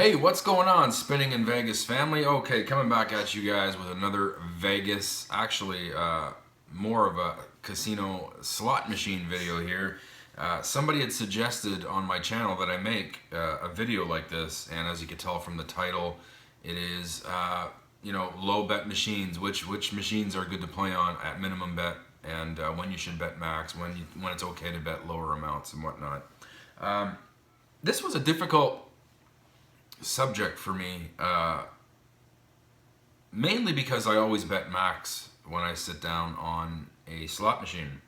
Hey, what's going on, Spinning in Vegas family? Okay, coming back at you guys with another Vegas, actually more of a casino slot machine video here. Somebody had suggested on my channel that I make a video like this, and as you can tell from the title, it is low bet machines, which machines are good to play on at minimum bet, and when you should bet max, when it's okay to bet lower amounts and whatnot. This was a difficult subject for me, mainly because I always bet max when I sit down on a slot machine.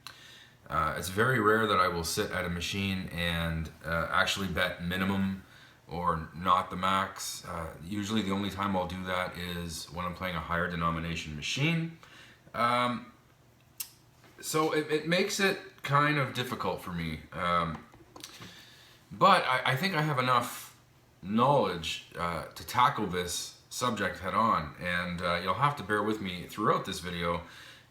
It's very rare that I will sit at a machine and actually bet minimum or not the max. Usually the only time I'll do that is when I'm playing a higher denomination machine. So it makes it kind of difficult for me. But I think I have enough knowledge to tackle this subject head on, and you'll have to bear with me throughout this video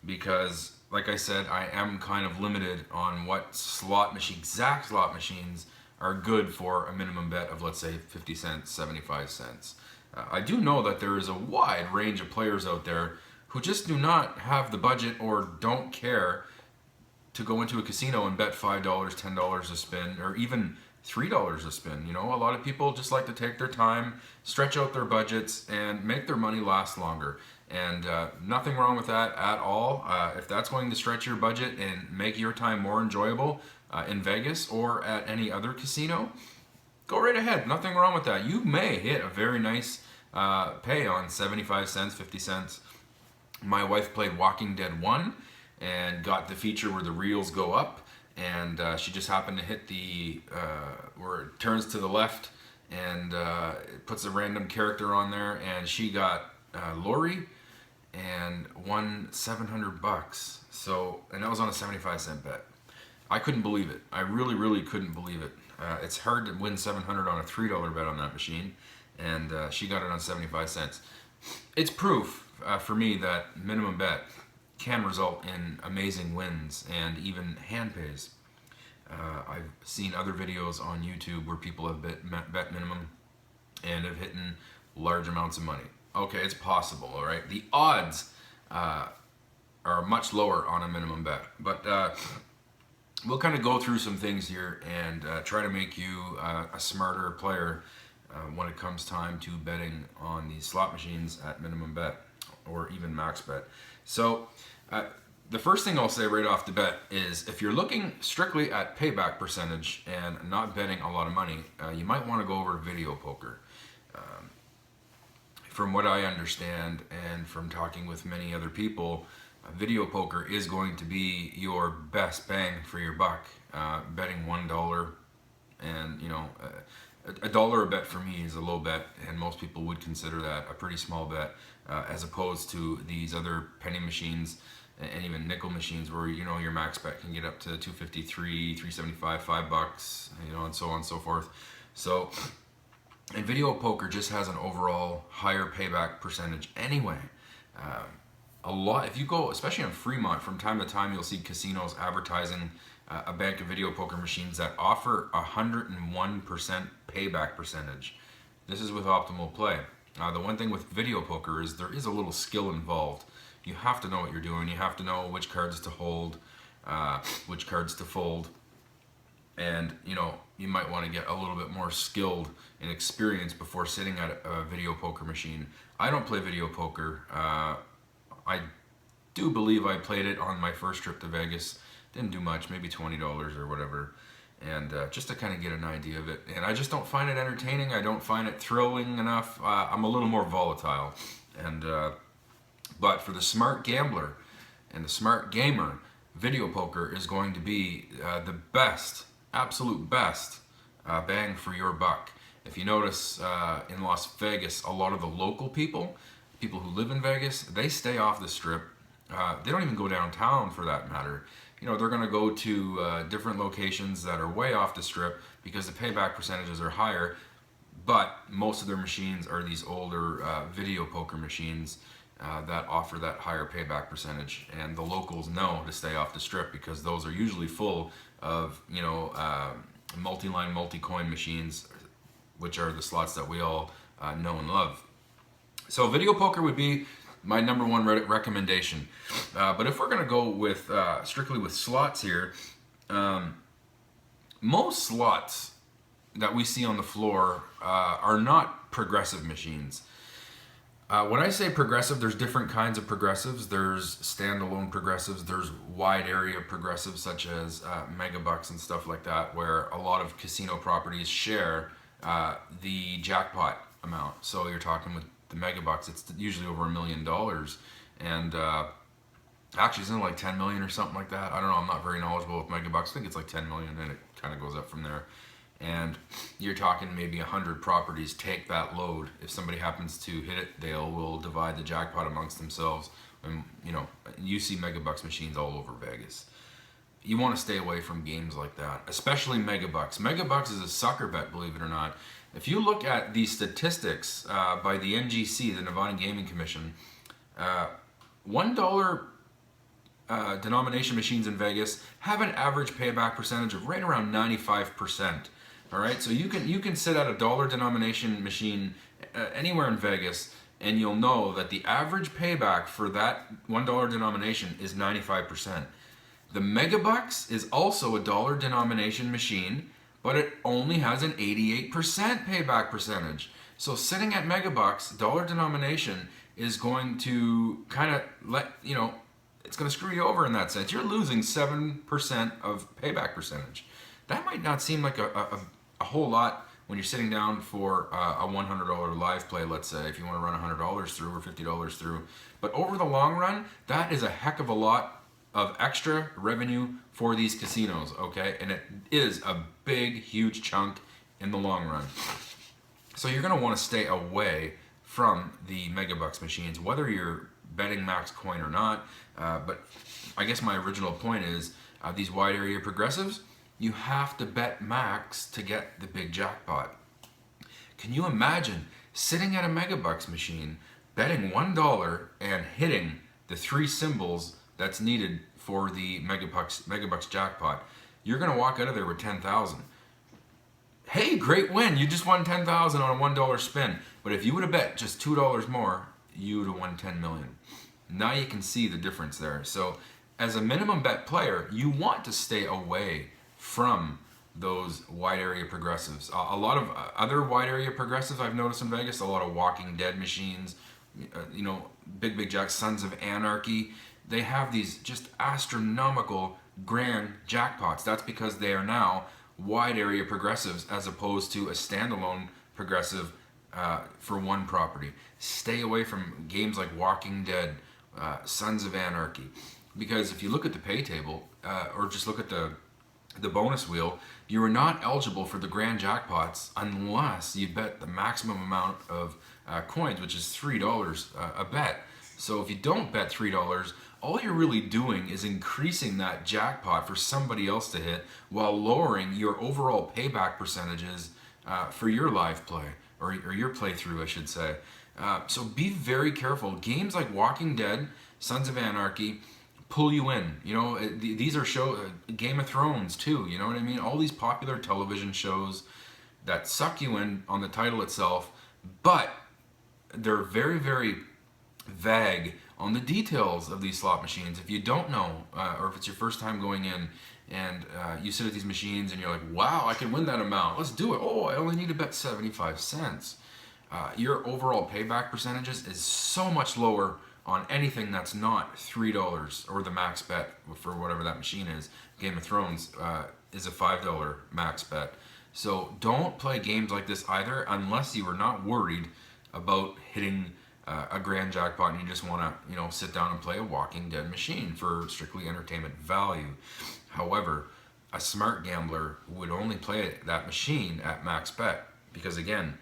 because, like I said, I am kind of limited on what exact slot machines are good for a minimum bet of, let's say, 50 cents, 75 cents. I do know that there is a wide range of players out there who just do not have the budget or don't care to go into a casino and bet $5, $10 a spin, or even $3 a spin. You know, a lot of people just like to take their time, stretch out their budgets, and make their money last longer. And nothing wrong with that at all. If that's going to stretch your budget and make your time more enjoyable in Vegas or at any other casino, go right ahead. Nothing wrong with that. You may hit a very nice pay on 75 cents, 50 cents. My wife played Walking Dead 1 and got the feature where the reels go up. And she just happened to hit the, where it turns to the left and it puts a random character on there, and she got Lori and won 700 bucks. So, and that was on a 75 cent bet. I couldn't believe it. I really couldn't believe it. It's hard to win 700 on a $3 bet on that machine, and she got it on 75 cents. It's proof for me that minimum bet can result in amazing wins and even hand pays. I've seen other videos on YouTube where people have bet minimum and have hit large amounts of money. Okay, it's possible, all right? The odds are much lower on a minimum bet, but we'll kind of go through some things here and try to make you a smarter player when it comes time to betting on these slot machines at minimum bet or even max bet. So the first thing I'll say right off the bat is if you're looking strictly at payback percentage and not betting a lot of money, you might want to go over to video poker. From what I understand and from talking with many other people, video poker is going to be your best bang for your buck. Betting $1 and a dollar a bet for me is a low bet, and most people would consider that a pretty small bet, as opposed to these other penny machines and even nickel machines where your max bet can get up to $2.53, $3.75, $5, and so on and so forth. So, and video poker just has an overall higher payback percentage anyway. A lot, if you go, especially on Fremont, from time to time you'll see casinos advertising a bank of video poker machines that offer 101% payback percentage. This is with optimal play. The one thing with video poker is there is a little skill involved. You have to know what you're doing. You have to know which cards to hold, which cards to fold, and you might want to get a little bit more skilled and experienced before sitting at a video poker machine. I don't play video poker. I do believe I played it on my first trip to Vegas. Didn't do much, maybe $20 or whatever, and just to kind of get an idea of it. And I just don't find it entertaining. I don't find it thrilling enough. I'm a little more volatile, and but for the smart gambler and the smart gamer, video poker is going to be the best, absolute best bang for your buck. If you notice in Las Vegas, a lot of the local people who live in Vegas, they stay off the strip. They don't even go downtown for that matter. They're going to go to different locations that are way off the strip because the payback percentages are higher, but most of their machines are these older video poker machines that offer that higher payback percentage, and the locals know to stay off the strip because those are usually full of multi-line, multi-coin machines which are the slots that we all know and love. So video poker would be my number one recommendation. But if we're going to go with strictly with slots here, most slots that we see on the floor are not progressive machines. When I say progressive, there's different kinds of progressives. There's standalone progressives. There's wide area progressives such as megabucks and stuff like that, where a lot of casino properties share the jackpot amount. So you're talking with the megabucks, it's usually over $1 million. And actually, isn't it like 10 million or something like that? I don't know. I'm not very knowledgeable with megabucks. I think it's like 10 million, and it kind of goes up from there. And you're talking maybe 100 properties take that load. If somebody happens to hit it, will divide the jackpot amongst themselves. And you see megabucks machines all over Vegas. You want to stay away from games like that, especially megabucks. Megabucks is a sucker bet, believe it or not. If you look at the statistics by the NGC, the Nevada Gaming Commission, $1 denomination machines in Vegas have an average payback percentage of right around 95%. All right, so you can sit at a dollar denomination machine anywhere in Vegas, and you'll know that the average payback for that $1 denomination is 95%. The megabucks is also a dollar denomination machine, but it only has an 88% payback percentage. So sitting at megabucks, dollar denomination, is going to kind of it's going to screw you over in that sense. You're losing 7% of payback percentage. That might not seem like a whole lot when you're sitting down for a $100 live play, let's say, if you want to run $100 through or $50 through. But over the long run, that is a heck of a lot of extra revenue for these casinos, okay? And it is a big, huge chunk in the long run. So you're going to want to stay away from the megabucks machines, whether you're betting max coin or not. But I guess my original point is these wide area progressives, you have to bet max to get the big jackpot. Can you imagine sitting at a megabucks machine, betting $1 and hitting the 3 symbols that's needed for the megabucks jackpot? You're going to walk out of there with 10,000. Hey, great win. You just won 10,000 on a $1 spin. But if you would have bet just $2 more, you would have won 10 million. Now you can see the difference there. So as a minimum bet player, you want to stay away from those wide area progressives. A lot of other wide area progressives I've noticed in Vegas, a lot of Walking Dead machines, Big Jack, Sons of Anarchy, they have these just astronomical grand jackpots. That's because they are now wide area progressives as opposed to a standalone progressive for one property. Stay away from games like Walking Dead, Sons of Anarchy, because if you look at the pay table or just look at the bonus wheel, you are not eligible for the grand jackpots unless you bet the maximum amount of coins, which is $3 a bet. So if you don't bet $3, all you're really doing is increasing that jackpot for somebody else to hit while lowering your overall payback percentages for your live play, or your playthrough, I should say. So be very careful. Games like Walking Dead, Sons of Anarchy, pull you in. These are Game of Thrones too, you know what I mean? All these popular television shows that suck you in on the title itself, but they're very, very vague on the details of these slot machines. If you don't know, or if it's your first time going in, and you sit at these machines and you're like, wow, I can win that amount, let's do it. Oh, I only need to bet 75 cents. Your overall payback percentages is so much lower on anything that's not $3 or the max bet for whatever that machine is. Game of Thrones is a $5 max bet. So don't play games like this either unless you are not worried about hitting a grand jackpot and you just want to sit down and play a Walking Dead machine for strictly entertainment value. However, a smart gambler would only play that machine at max bet because, again,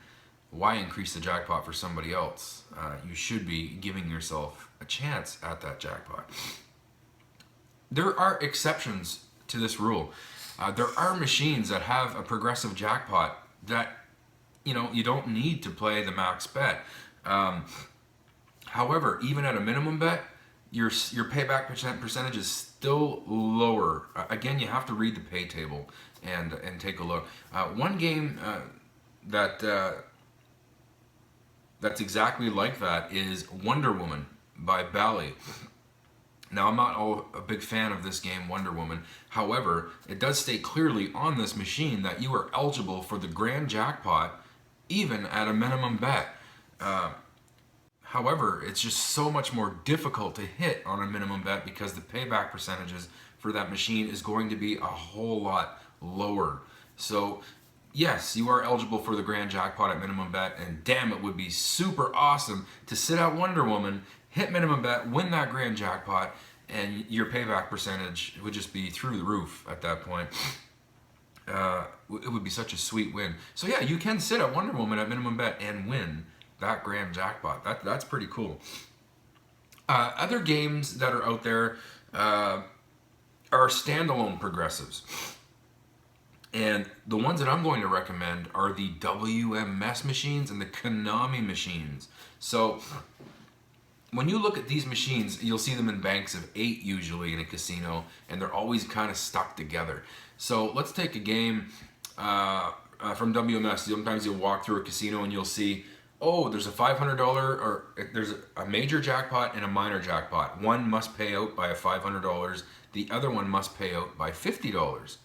why increase the jackpot for somebody else? You should be giving yourself a chance at that jackpot. There are exceptions to this rule. There are machines that have a progressive jackpot that you don't need to play the max bet. However, even at a minimum bet, your payback percentage is still lower. Again, you have to read the pay table and take a look. One game that's exactly like that is Wonder Woman by Bally. Now, I'm not a big fan of this game, Wonder Woman. However, it does state clearly on this machine that you are eligible for the grand jackpot, even at a minimum bet. However, it's just so much more difficult to hit on a minimum bet because the payback percentages for that machine is going to be a whole lot lower. So, yes, you are eligible for the grand jackpot at minimum bet, and damn, it would be super awesome to sit out Wonder Woman, hit minimum bet, win that grand jackpot, and your payback percentage would just be through the roof at that point. It would be such a sweet win. So yeah, you can sit at Wonder Woman at minimum bet and win that grand jackpot. That's pretty cool. Other games that are out there are standalone progressives. And the ones that I'm going to recommend are the WMS machines and the Konami machines. So when you look at these machines, you'll see them in banks of 8 usually in a casino, and they're always kind of stuck together. So let's take a game from WMS. Sometimes you'll walk through a casino and you'll see, oh, there's a $500 or there's a major jackpot and a minor jackpot. One must pay out by $500. The other one must pay out by $50.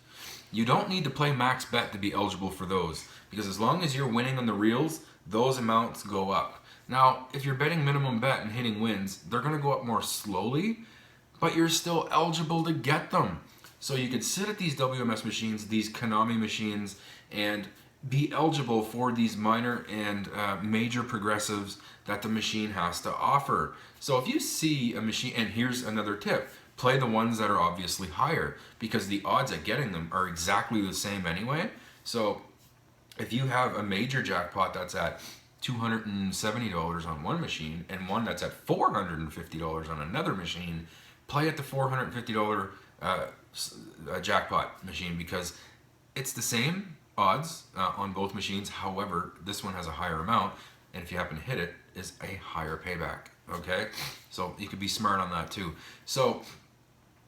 You don't need to play max bet to be eligible for those, because as long as you're winning on the reels, those amounts go up. Now, if you're betting minimum bet and hitting wins, they're going to go up more slowly, but you're still eligible to get them. So you could sit at these WMS machines, these Konami machines, and be eligible for these minor and major progressives that the machine has to offer. So if you see a machine, and here's another tip, play the ones that are obviously higher, because the odds at getting them are exactly the same anyway. So if you have a major jackpot that's at $270 on one machine and one that's at $450 on another machine, play at the $450 jackpot machine, because it's the same odds on both machines. However, this one has a higher amount, and if you happen to hit it, is a higher payback. Okay, so you could be smart on that too. So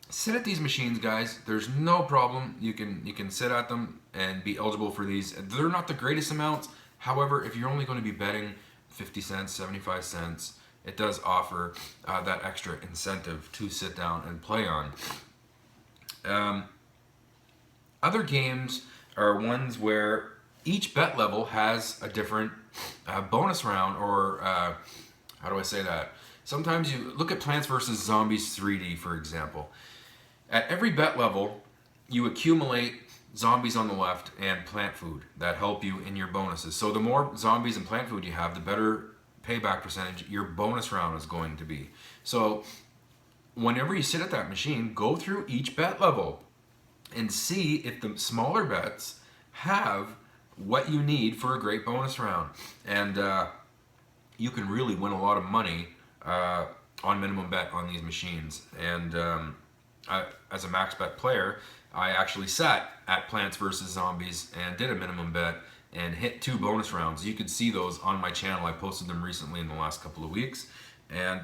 sit at these machines, guys. There's no problem. You can sit at them and be eligible for these. They're not the greatest amounts. However, if you're only going to be betting 50 cents, 75 cents, it does offer that extra incentive to sit down and play on. Other games are ones where each bet level has a different bonus round, or how do I say that? Sometimes you look at Plants vs. Zombies 3D, for example. At every bet level, you accumulate zombies on the left and plant food that help you in your bonuses. So the more zombies and plant food you have, the better payback percentage your bonus round is going to be. So whenever you sit at that machine, go through each bet level and see if the smaller bets have what you need for a great bonus round. And you can really win a lot of money on minimum bet on these machines. And as a max bet player, I actually sat at Plants vs. Zombies and did a minimum bet and hit 2 bonus rounds. You can see those on my channel. I posted them recently in the last couple of weeks. And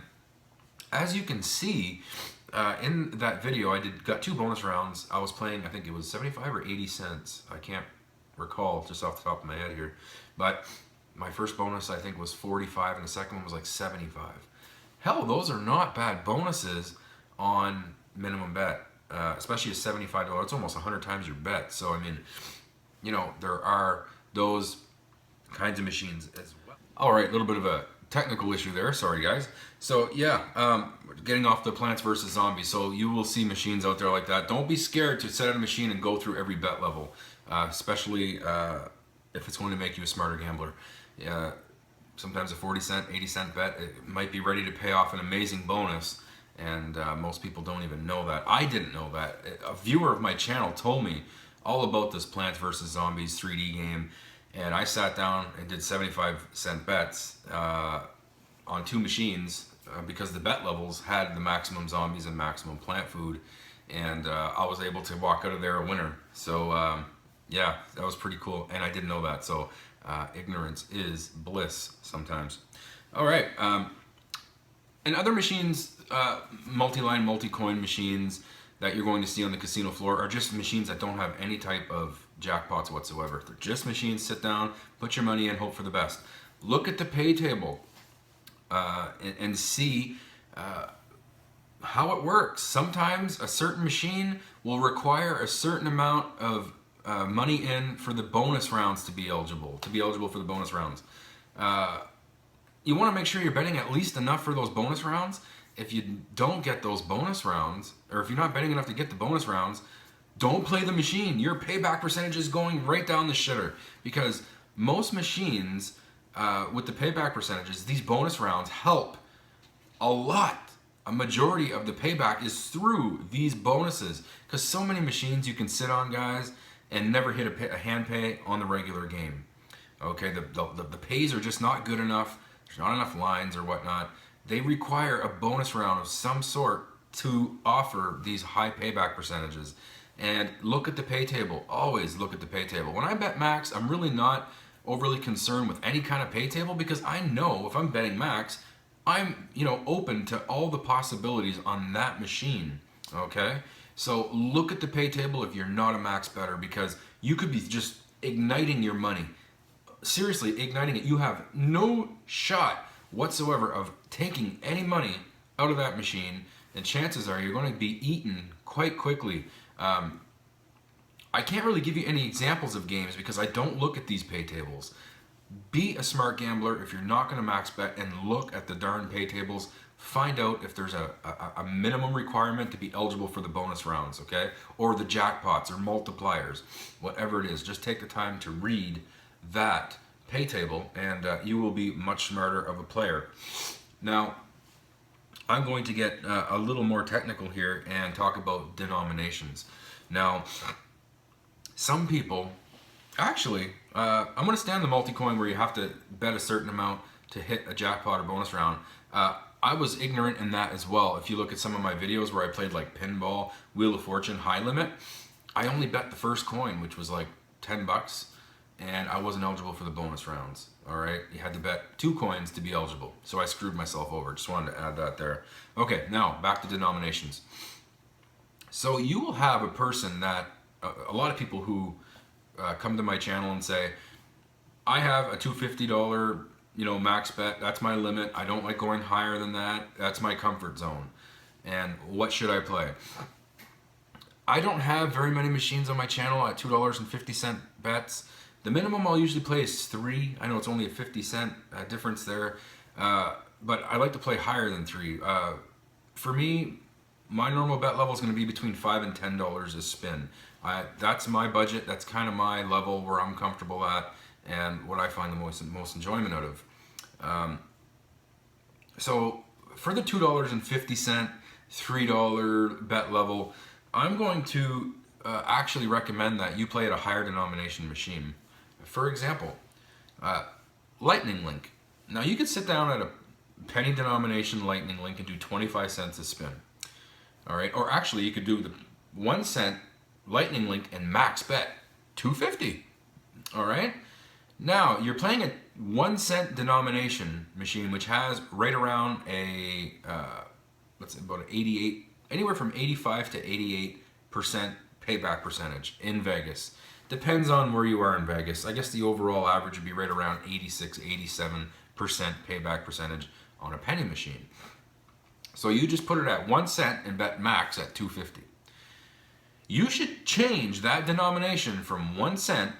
as you can see, in that video, I got 2 bonus rounds. I was playing, I think it was 75 or 80 cents. I can't recall just off the top of my head here. But my first bonus, I think, was 45, and the second one was like 75. Hell, those are not bad bonuses on minimum bet, especially a $75. It's almost 100 times your bet. So, I mean, you know, there are those kinds of machines as well. All right, a little bit of a technical issue there. Sorry, guys. So, yeah, getting off the Plants vs. Zombies. So you will see machines out there like that. Don't be scared to set at a machine and go through every bet level, especially if it's going to make you a smarter gambler. Sometimes a 40 cent, 80 cent bet, it might be ready to pay off an amazing bonus, and most people don't even know that. I didn't know that. A viewer of my channel told me all about this Plants vs. Zombies 3D game, and I sat down and did 75 cent bets on 2 machines because the bet levels had the maximum zombies and maximum plant food, and I was able to walk out of there a winner. So yeah, that was pretty cool, and I didn't know that. So ignorance is bliss sometimes. All right, and other machines, multi-line, multi-coin machines that you're going to see on the casino floor are just machines that don't have any type of jackpots whatsoever. They're just machines. Sit down, put your money in, hope for the best. Look at the pay table and see how it works. Sometimes a certain machine will require a certain amount of money in for the bonus rounds to be eligible for the bonus rounds. You want to make sure you're betting at least enough for those bonus rounds. If you don't get those bonus rounds, or if you're not betting enough to get the bonus rounds, don't play the machine. Your payback percentage is going right down the shitter, because most machines with the payback percentages, these bonus rounds help a lot. A majority of the payback is through these bonuses, because so many machines you can sit on, guys, and never hit a hand pay on the regular game. Okay, the pays are just not good enough. There's not enough lines or whatnot. They require a bonus round of some sort to offer these high payback percentages. And look at the pay table. Always look at the pay table. When I bet max, I'm really not overly concerned with any kind of pay table, because I know if I'm betting max, I'm open to all the possibilities on that machine. Okay, so look at the pay table if you're not a max bettor, because you could be just igniting your money. Seriously, igniting it. You have no shot whatsoever of taking any money out of that machine, and chances are you're going to be eaten quite quickly. I can't really give you any examples of games because I don't look at these pay tables. Be a smart gambler if you're not going to max bet, and look at the darn pay tables. Find out if there's a minimum requirement to be eligible for the bonus rounds, okay? Or the jackpots or multipliers, whatever it is. Just take the time to read that pay table, and you will be much smarter of a player. Now, I'm going to get a little more technical here and talk about denominations. Now, some people, actually, I'm going to stand the multi-coin where you have to bet a certain amount to hit a jackpot or bonus round. I was ignorant in that as well. If you look at some of my videos where I played like pinball, Wheel of Fortune, high limit, I only bet the first coin, which was like $10, and I wasn't eligible for the bonus rounds. All right, you had to bet 2 coins to be eligible, so I screwed myself over. Just wanted to add that there. Okay, now back to denominations. So you will have a person that a lot of people who come to my channel and say, I have a $250 max bet, that's my limit, I don't like going higher than that, that's my comfort zone, and what should I play? I don't have very many machines on my channel at $2.50 bets. The minimum I'll usually play is 3. I know it's only a 50-cent difference there, but I like to play higher than 3. For me, my normal bet level is going to be between $5 and $10 a spin. That's my budget. That's kind of my level where I'm comfortable at, and what I find the most enjoyment out of. So for the $2.50, $3 bet level, I'm going to actually recommend that you play at a higher denomination machine. For example, Lightning Link. Now you could sit down at a penny denomination Lightning Link and do 25 cents a spin. All right, or actually you could do the 1 cent Lightning Link and max bet $2.50. All right. Now you're playing a 1 cent denomination machine, which has right around a let's say about 88, anywhere from 85 to 88% payback percentage in Vegas. Depends on where you are in Vegas. I guess the overall average would be right around 86, 87% payback percentage on a penny machine. So you just put it at 1 cent and bet max at $2.50. You should change that denomination from 1 cent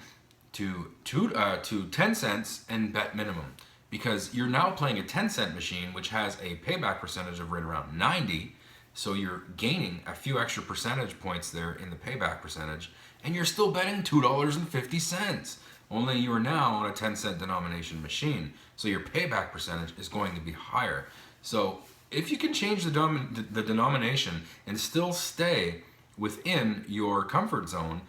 to 10 cents and bet minimum, because you're now playing a 10-cent machine, which has a payback percentage of right around 90. So you're gaining a few extra percentage points there in the payback percentage, and you're still betting $2.50. Only you are now on a 10-cent denomination machine, so your payback percentage is going to be higher. So if you can change the denomination and still stay within your comfort zone,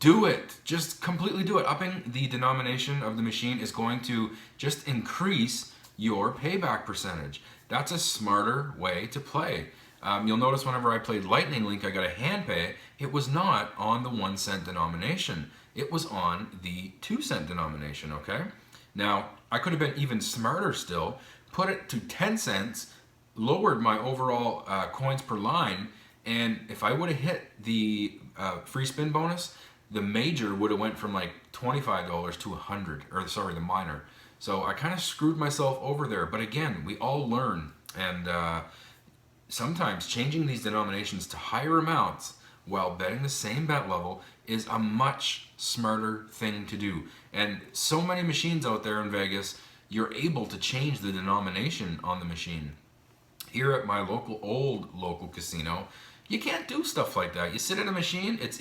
do it. Just completely do it. Upping the denomination of the machine is going to just increase your payback percentage. That's a smarter way to play. You'll notice whenever I played Lightning Link, I got a hand pay. It was not on the 1 cent denomination. It was on the 2 cent denomination, okay? Now, I could have been even smarter still, put it to 10 cents, lowered my overall coins per line, and if I would have hit the free spin bonus, the major would have went from like $25 to 100, or sorry, the minor. So I kind of screwed myself over there. But again, we all learn, and sometimes changing these denominations to higher amounts while betting the same bet level is a much smarter thing to do. And so many machines out there in Vegas, you're able to change the denomination on the machine. Here at my old local casino, you can't do stuff like that. You sit at a machine, it's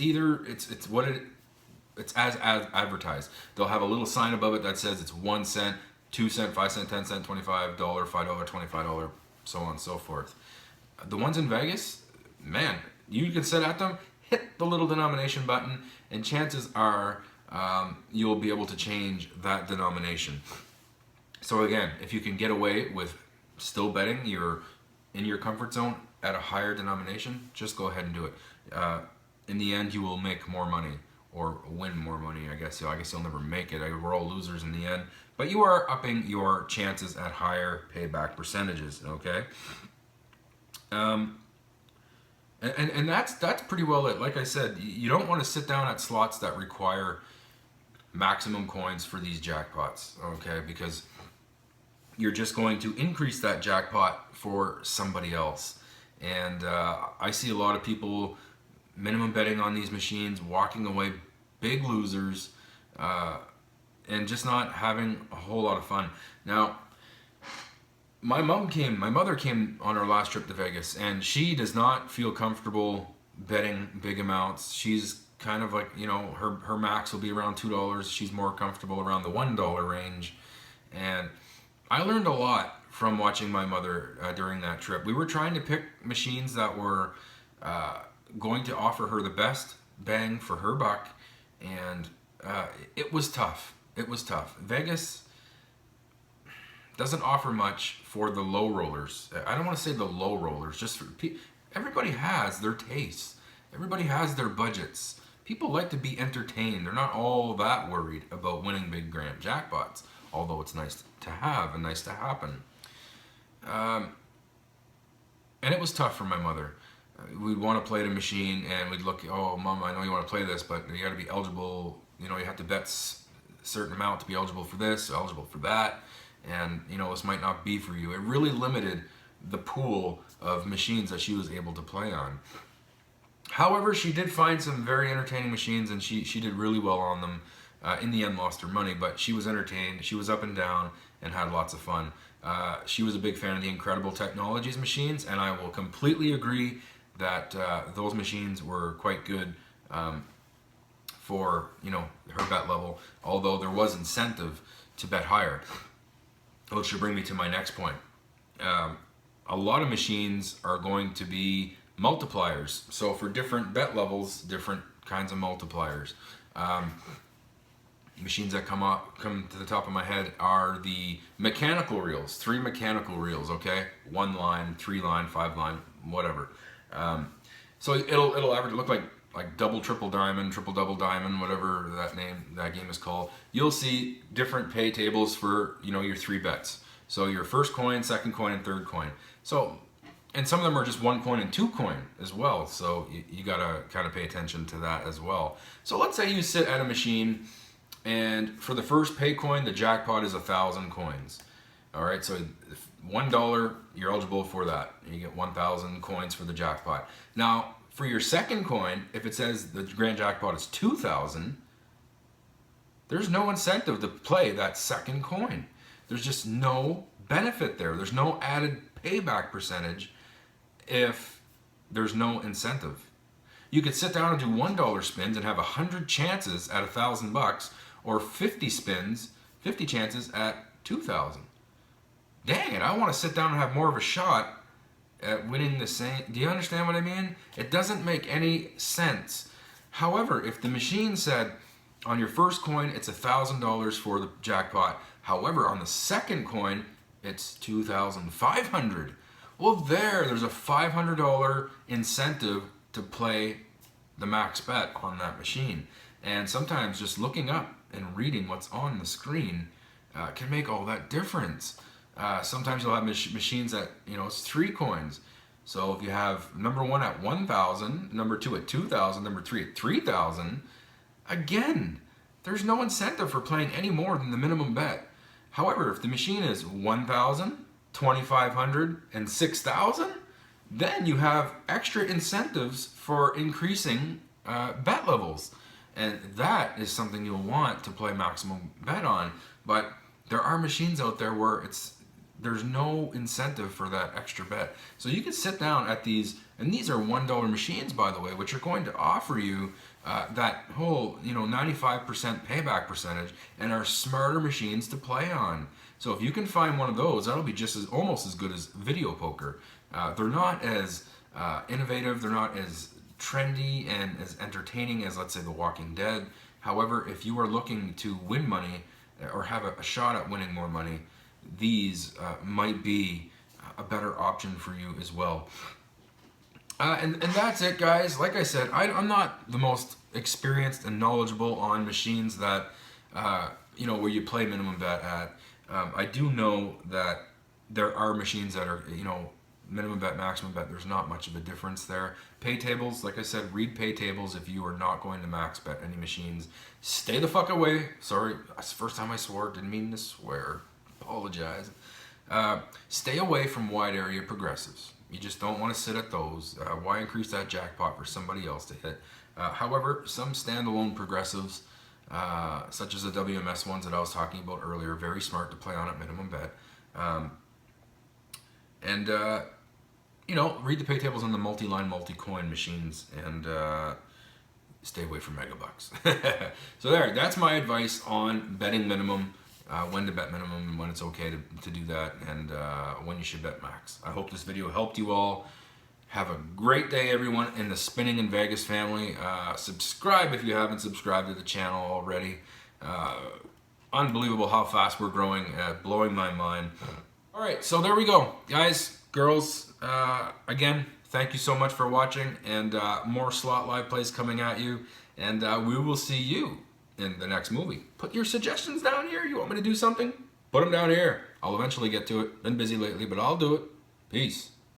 as advertised. They'll have a little sign above it that says it's 1 cent, 2 cent, 5 cent, 10 cent, $25, $5, $25, so on and so forth. The ones in Vegas, man, you can sit at them, hit the little denomination button, and chances are you'll be able to change that denomination. So again, if you can get away with still betting, you're in your comfort zone at a higher denomination, just go ahead and do it. In the end, you will make more money, or win more money, I guess. I guess you'll never make it. We're all losers in the end. But you are upping your chances at higher payback percentages, okay? And that's pretty well it. Like I said, you don't want to sit down at slots that require maximum coins for these jackpots, okay? Because you're just going to increase that jackpot for somebody else. And I see a lot of people minimum betting on these machines, walking away big losers, and just not having a whole lot of fun. Now, my mother came on our last trip to Vegas, and she does not feel comfortable betting big amounts. She's kind of like, her max will be around $2. She's more comfortable around the $1 range. And I learned a lot from watching my mother during that trip. We were trying to pick machines that were going to offer her the best bang for her buck, and it was tough. It was tough. Vegas doesn't offer much for the low rollers. I don't want to say the low rollers, just for everybody has their tastes. Everybody has their budgets. People like to be entertained. They're not all that worried about winning big grand jackpots, although it's nice to have and nice to happen. And it was tough for my mother. We'd want to play the machine, and we'd look, oh, Mom, I know you want to play this, but you got to be eligible. You have to bet a certain amount to be eligible for this, eligible for that. And, this might not be for you. It really limited the pool of machines that she was able to play on. However, she did find some very entertaining machines, and she did really well on them. In the end, lost her money, but she was entertained. She was up and down and had lots of fun. She was a big fan of the Incredible Technologies machines, and I will completely agree that those machines were quite good for her bet level, although there was incentive to bet higher. Which should bring me to my next point. A lot of machines are going to be multipliers. So for different bet levels, different kinds of multipliers. Machines that come to the top of my head are the mechanical reels. 3 mechanical reels, okay? 1 line, 3 line, 5 line, whatever. So it'll average look like double, triple diamond, triple, double diamond, whatever that game is called. You'll see different pay tables for your 3 bets. So your first coin, second coin, and third coin. So, and some of them are just 1 coin and 2 coin as well. So you gotta kind of pay attention to that as well. So let's say you sit at a machine, and for the first pay coin, the jackpot is 1,000 coins. All right, so $1, you're eligible for that. You get 1,000 coins for the jackpot. Now, for your second coin, if it says the grand jackpot is 2,000, there's no incentive to play that second coin. There's just no benefit there. There's no added payback percentage if there's no incentive. You could sit down and do $1 spins and have 100 chances at $1,000, or 50 spins, 50 chances at 2,000. Dang it, I want to sit down and have more of a shot at winning the same. Do you understand what I mean? It doesn't make any sense. However, if the machine said on your first coin it's $1,000 for the jackpot, however on the second coin it's 2,500. Well, there's a $500 incentive to play the max bet on that machine. And sometimes just looking up and reading what's on the screen can make all that difference. Sometimes you'll have machines that, it's 3 coins. So if you have number 1 at 1,000, number 2 at 2,000, number 3 at 3,000, Again, there's no incentive for playing any more than the minimum bet. However, if the machine is 1,000, 2,500, and 6,000, then you have extra incentives for increasing bet levels. And that is something you'll want to play maximum bet on. But there are machines out there where there's no incentive for that extra bet. So you can sit down at these, and these are $1 machines, by the way, which are going to offer you that whole 95% payback percentage, and are smarter machines to play on. So if you can find one of those, that'll be almost as good as video poker. They're not as innovative, they're not as trendy and as entertaining as, let's say, The Walking Dead. However, if you are looking to win money or have a shot at winning more money, these might be a better option for you as well. And that's it, guys. Like I said, I'm not the most experienced and knowledgeable on machines that where you play minimum bet at. I do know that there are machines that are minimum bet, maximum bet. There's not much of a difference there. Pay tables, like I said, read pay tables if you are not going to max bet any machines. Stay the fuck away. Sorry, that's the first time I swore. Didn't mean to swear. Apologize. Stay away from wide area progressives. You just don't want to sit at those. Why increase that jackpot for somebody else to hit? However, some standalone progressives, such as the WMS ones that I was talking about earlier, very smart to play on at minimum bet. Read the pay tables on the multi-line, multi-coin machines, and stay away from megabucks. So that's my advice on betting minimum, when to bet minimum, and when it's okay to do that, and when you should bet max. I hope this video helped you all. Have a great day, everyone in the Spinning in Vegas family. Subscribe if you haven't subscribed to the channel already. Unbelievable how fast we're growing, blowing my mind. All right, so there we go, guys, girls. Again, thank you so much for watching, and more slot live plays coming at you, and we will see you in the next movie. Put your suggestions down here. You want me to do something? Put them down here. I'll eventually get to it. Been busy lately, but I'll do it. Peace.